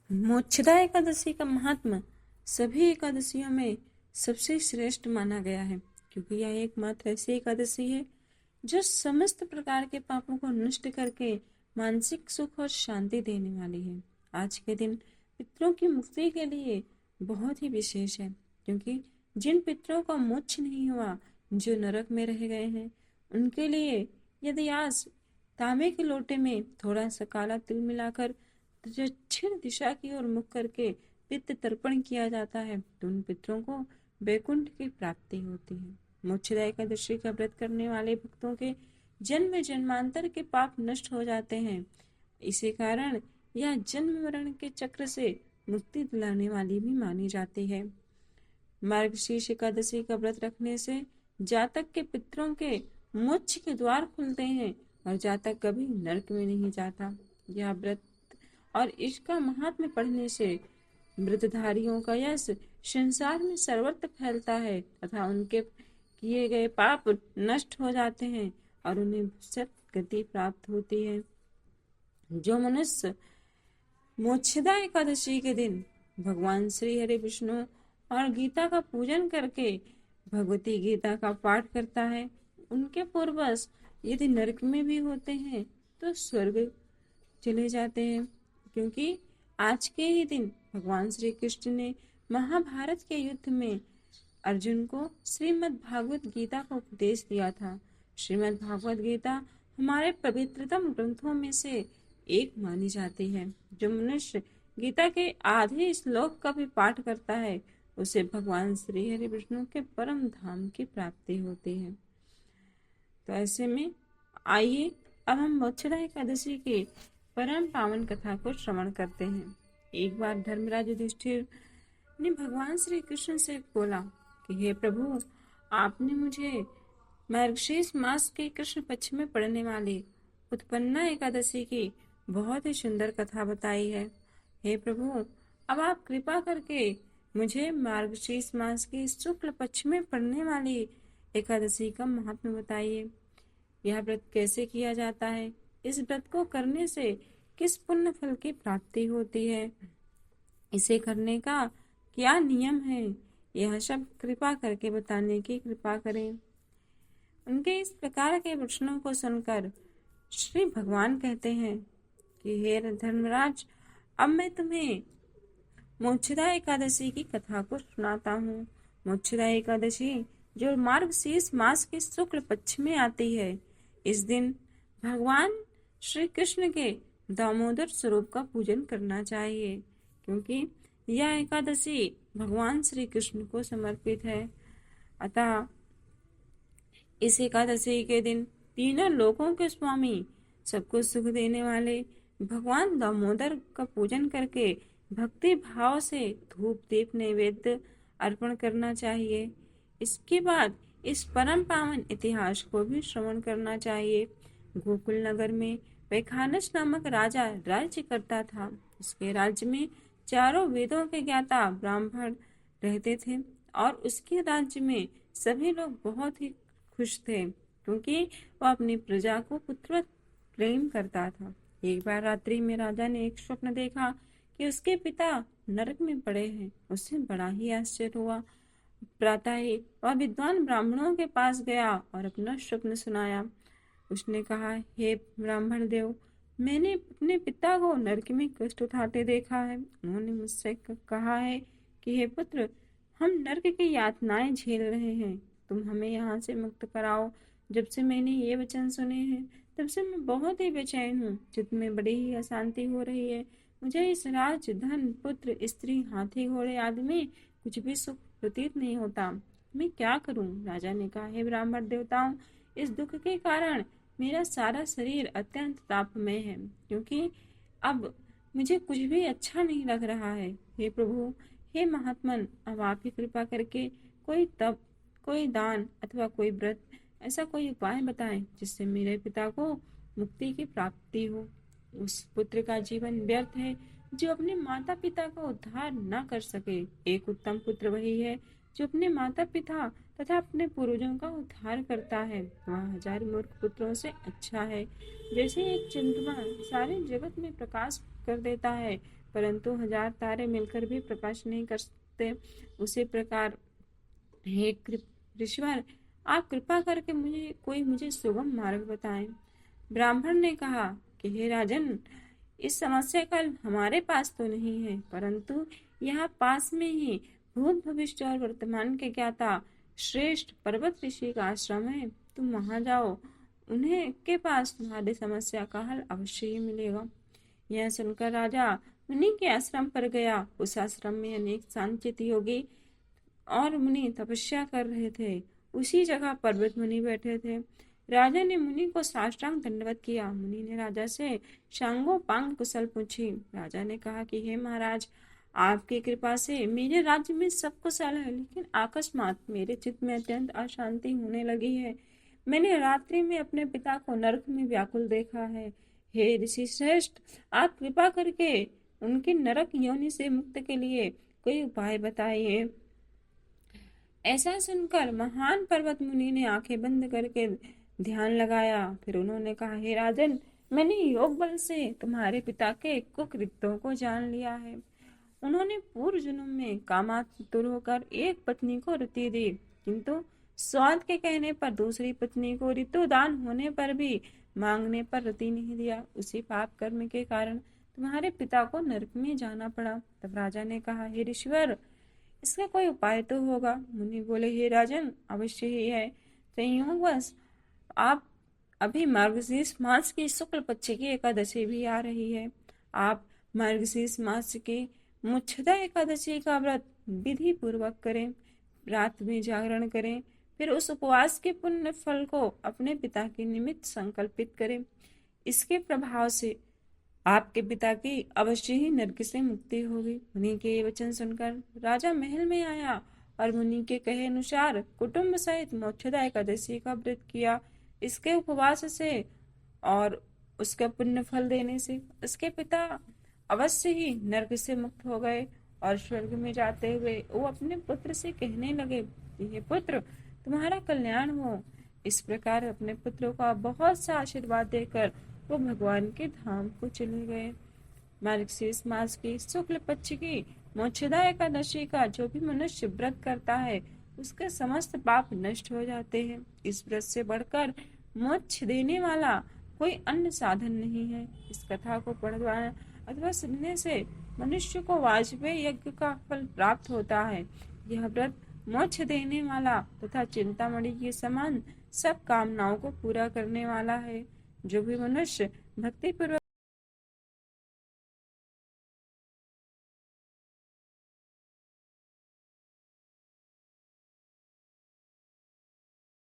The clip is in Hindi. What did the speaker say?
मोक्षदा एकादशी का महात्मा सभी एकादशियों में सबसे श्रेष्ठ माना गया है, क्योंकि यह एकमात्र ऐसी एकादशी है जो समस्त प्रकार के पापों को नष्ट करके मानसिक सुख और शांति देने वाली है। आज के दिन पितरों की मुक्ति के लिए बहुत ही विशेष है, क्योंकि जिन पितरों का मोक्ष नहीं हुआ, जो नरक में रह गए हैं, उनके लिए यदि आज तांबे के लोटे में थोड़ा सा काला तिल मिलाकर दक्षिण दिशा की ओर मुख करके पित्त तर्पण किया जाता है, तो उन पितरों को वैकुंठ की प्राप्ति होती है। मोक्षदा एकादशी का व्रत करने वाले भक्तों के जन्म जन्मांतर के पाप नष्ट हो जाते हैं। इसी कारण यह जन्म मरण के चक्र से मुक्ति दिलाने वाली भी मानी जाती है। मार्गशीर्ष एकादशी का व्रत रखने से जातक के पितरों के मोक्ष के द्वार खुलते हैं और जातक कभी नरक में नहीं जाता। यह व्रत और इसका महात्म्य पढ़ने से व्रतधारियों का यश संसार में सर्वत्र फैलता है तथा उनके किए गए पाप नष्ट हो जाते हैं और उन्हें सद्गति प्राप्त होती है। जो मनुष्य मोक्षदा एकादशी के दिन भगवान श्री हरि विष्णु और गीता का पूजन करके भगवती गीता का पाठ करता है, उनके पूर्वज यदि नरक में भी होते हैं तो स्वर्ग चले जाते हैं, क्योंकि आज के ही दिन भगवान श्री कृष्ण ने महाभारत के युद्ध में अर्जुन को श्रीमद् भागवत गीता का उपदेश दिया था। श्रीमद् भागवत गीता हमारे पवित्रतम ग्रंथों में से एक मानी जाती है। जो मनुष्य गीता के आधे श्लोक का भी पाठ करता है, उसे भगवान श्री हरि विष्णु के परम धाम की प्राप्ति होती है। तो ऐसे में आइए अब हम मोक्षदा एकादशी के परम पावन कथा को श्रवण करते हैं। एक बार धर्मराज युधिष्ठिर ने भगवान श्री कृष्ण से बोला कि हे प्रभु, आपने मुझे मार्गशीर्ष मास के कृष्ण पक्ष में पड़ने वाली उत्पन्ना एकादशी की बहुत ही सुंदर कथा बताई है। हे प्रभु, अब आप कृपा करके मुझे मार्गशीर्ष मास के शुक्ल पक्ष में पड़ने वाली एकादशी का महात्म्य बताइए। यह व्रत कैसे किया जाता है, इस व्रत को करने से किस पुण्य फल की प्राप्ति होती है, इसे करने का क्या नियम है, यह सब कृपा करके बताने की कृपा करें। उनके इस प्रकार के वचनों को सुनकर श्री भगवान कहते हैं कि हे धर्मराज, अब मैं तुम्हें मोक्षदा एकादशी की कथा को सुनाता हूँ। मोक्षदा एकादशी जो मार्गशीर्ष मास के शुक्ल पक्ष में आती है, इस दिन भगवान श्री कृष्ण के दामोदर स्वरूप का पूजन करना चाहिए, क्योंकि यह एकादशी भगवान श्री कृष्ण को समर्पित है। अतः इस एकादशी के दिन तीनों लोकों के स्वामी, सबको सुख देने वाले भगवान दामोदर का पूजन करके भक्ति भाव से धूप दीप नैवेद्य अर्पण करना चाहिए। इसके बाद इस परम पावन इतिहास को भी श्रवण करना चाहिए। गोकुल नगर में वैखानस नामक राजा राज्य करता था। उसके राज्य में चारों वेदों के ज्ञाता ब्राह्मण रहते थे और उसके राज्य में सभी लोग बहुत ही खुश थे, क्योंकि वह अपनी प्रजा को पुत्रवत प्रेम करता था। एक बार रात्रि में राजा ने एक स्वप्न देखा कि उसके पिता नरक में पड़े हैं। उससे बड़ा ही आश्चर्य हुआ। प्रातः ही वह विद्वान ब्राह्मणों के पास गया और अपना स्वप्न सुनाया। उसने कहा, हे ब्राह्मण देव, मैंने अपने पिता को नरक में कष्ट उठाते देखा है। उन्होंने मुझसे कहा है कि हे पुत्र, हम नरक की यातनाएं झेल रहे हैं, तुम हमें यहाँ से मुक्त कराओ। जब से मैंने ये वचन सुने हैं, तब से मैं बहुत ही बेचैन हूँ। चित्त में बड़ी ही अशांति हो रही है। मुझे इस राज, धन, पुत्र, स्त्री, हाथी, घोड़े आदि में कुछ भी सुख प्रतीत नहीं होता। मैं क्या करूं? राजा ने कहा, हे ब्राह्मण देवताओं, इस दुख के कारण मेरा सारा शरीर अत्यंत तापमय है, क्योंकि अब मुझे कुछ भी अच्छा नहीं लग रहा है। हे प्रभु, हे महात्मन, अब आप ही कृपा करके कोई तप, कोई दान अथवा कोई व्रत, ऐसा कोई उपाय बताएं जिससे मेरे पिता को मुक्ति की प्राप्ति हो। उस पुत्र का जीवन व्यर्थ है जो अपने माता पिता का उद्धार न कर सके। एक उत्तम पुत्र वही है जो अपने माता पिता तथा अपने पूर्वजों का उद्धार करता है। वह 1000 मूर्ख पुत्रों से अच्छा है। जैसे एक चंद्रमा सारे जगत में प्रकाश कर देता है, परंतु 1000 तारे मिलकर भी प्रकाश नहीं कर सकते। उसी प्रकार हे ऋषिवर, आप कृपा करके मुझे सुगम मार्ग बताएं। ब्राह्मण ने कहा कि हे राजन, इस समस्या का हमारे पास तो नहीं है, परंतु यहाँ पास में ही भूत भविष्य और वर्तमान के ज्ञाता श्रेष्ठ पर्वत ऋषि का आश्रम है। तुम वहां जाओ, उन्हें के पास तुम्हारी समस्या का हल अवश्य ही मिलेगा। यह सुनकर राजा मुनि के आश्रम पर गया। उस आश्रम में अनेक सांचित योगी और मुनि तपस्या कर रहे थे। उसी जगह पर्वत मुनि बैठे थे। राजा ने मुनि को साष्टांग दंडवत किया। मुनि ने राजा से शांगो पांग कुशल पूछी। राजा ने कहा कि हे महाराज, आपकी कृपा से मेरे राज्य में सब कुशल है, लेकिन अकस्मात मेरे चित्त में अत्यंत अशांति होने लगी है। मैंने रात्रि में अपने पिता को नरक में व्याकुल देखा है। हे ऋषि श्रेष्ठ, आप कृपा करके उनकी नरक योनि से मुक्त के लिए कोई उपाय बताइए। ऐसा सुनकर महान पर्वत मुनि ने आंखें बंद करके ध्यान लगाया। फिर उन्होंने कहा, हे राजन, मैंने योग बल से तुम्हारे पिता के कुकृत्यों को जान लिया है। उन्होंने पूर्व जन्म में कामातुर होकर एक पत्नी को रति दी, किंतु स्वाद के कहने पर दूसरी पत्नी को ऋतुदान होने पर भी मांगने पर रति नहीं दिया। उसी पाप कर्म के कारण तुम्हारे पिता को नरक में जाना पड़ा। तब राजा ने कहा, हे ऋषिवर, इसका कोई उपाय तो होगा। मुनि बोले, हे राजन, अवश्य ही है। संयोगवश आप अभी मार्गशीर्ष मास की शुक्ल पक्ष की एकादशी भी आ रही है। आप मार्गशीर्ष मास की मुच्छदा एकादशी का व्रत विधि पूर्वक करें, रात में जागरण करें, फिर उस उपवास के पुण्य फल को अपने पिता के निमित्त संकल्पित करें। इसके प्रभाव से आपके पिता की अवश्य ही नरक से मुक्ति होगी। मुनि के ये वचन सुनकर राजा महल में आया और मुनि के कहे अनुसार कुटुंब सहित मोक्षदा एकादशी का व्रत किया। इसके उपवास से और उसका पुण्य फल देने से उसके पिता अवश्य ही नरक से मुक्त हो गए और स्वर्ग में जाते हुए वो अपने पुत्र से कहने लगे, ये पुत्र, तुम्हारा कल्याण हो। इस प्रकार अपने पुत्रों का बहुत सा आशीर्वाद देकर वो भगवान के धाम को चले गए। मार्गशीर्ष मास की शुक्ल पक्ष की मोक्षदा एकादशी का जो भी मनुष्य व्रत करता है, उसके समस्त पाप नष्ट हो जाते हैं। इस व्रत से बढ़कर मोक्ष देने वाला कोई अन्य साधन नहीं है। इस कथा को पढ़ना अथवा सुनने से मनुष्य को वाजपेयी यज्ञ का फल प्राप्त होता है। यह व्रत मोक्ष देने वाला तथा चिंतामणि के समान सब कामनाओं को पूरा करने वाला है। जो भी मनुष्य भक्ति पूर्वक